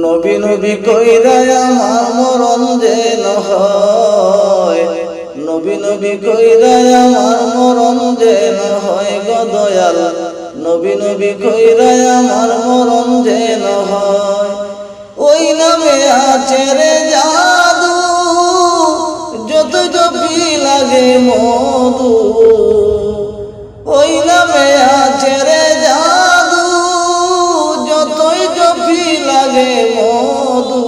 নবী নবী কইরা আমার মরণ যেন হয়, নবী নবী কইরা আমার মরণ যেন হয় গো দয়াল, নবী নবী কইরা আমার মরণ যেন হয়। ওই নামে আছে রে জাদু, যত জপি লাগে মধু, ওই নামে আছে রে জাদু, যতই জপি লাগে মধু।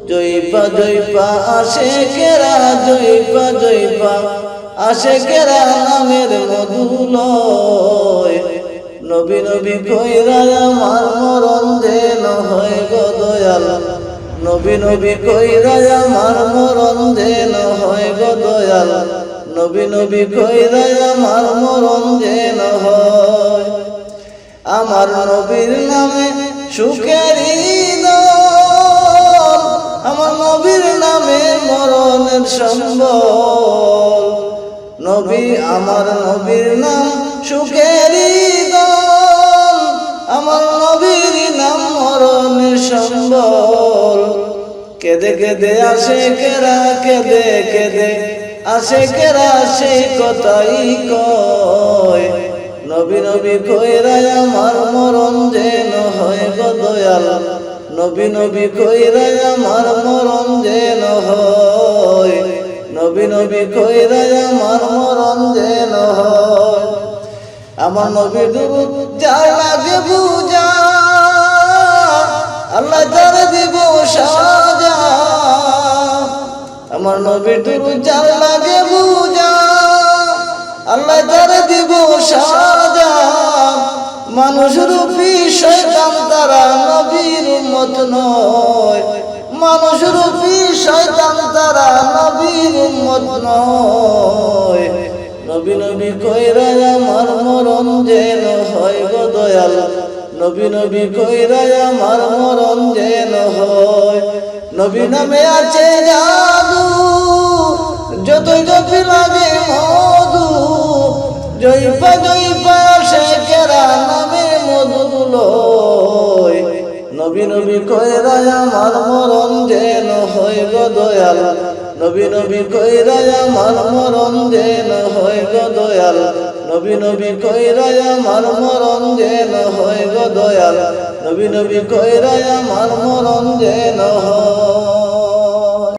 জয়পা জয়পা আশেকেরা, জয়পা জয়পা আশেকেরা নামের মধু লয়। নবী নবী কইরা আমার মরণ যেন হয় গো দয়াল, নবী নবী কইরা আমার মরণ যেন হয় গো দয়াল, নবী নবী কইরা আমার মরণ যেন হয়। আমার নবীর নামে সুখেরই দল, আমার নবীর নামে মরণের সম্বল। নবী আমার নবীর নাম সুখেরই দল, আমার নবীর নাম মরণের সম্বল। কেঁদে কেঁদে আশেকেরা, কেঁদে কেঁদে আশেকেরা সেই কথাই কয়। নবী নবী কইরা আমার মরণ যেন হয় গো দয়াল, নবী নবী কইরা আমার মরণ যেন হয়, নবী নবী কইরা আমার মরণ যেন হয়। আমার নবী দুরূদ যার লাগে বুঝা, আল্লাহ তার দিব সাজা। আমার নবী দুরূদ যার লাগে বুঝা, আল্লাহ তার দিব সাজা। মানুষ রূপী শয়তান তারা নবীর উম্মত নয়, মানুষ রূপী শয়তান তারা নবীর উম্মত নয়। নবী নবী কইরা আমার মরণ যেন হয় গো দয়াল, নবী নবী কইরা আমার মরণ যেন হয়। নবী নামে আছে জাদু, যতই জপি লাগে মধু, জয়পা জয়পা আশেকেরা নামে মধু লয়। নবী নবী কইরা আমার মরণ যেন হয় গো দয়াল, নবী নবী কইরা আমার মরণ যেন হয় গো দয়াল, নবী নবী কইরা আমার মরণ যেন হয় গো দয়াল, নবী নবী কইরা আমার মরণ যেন হয়।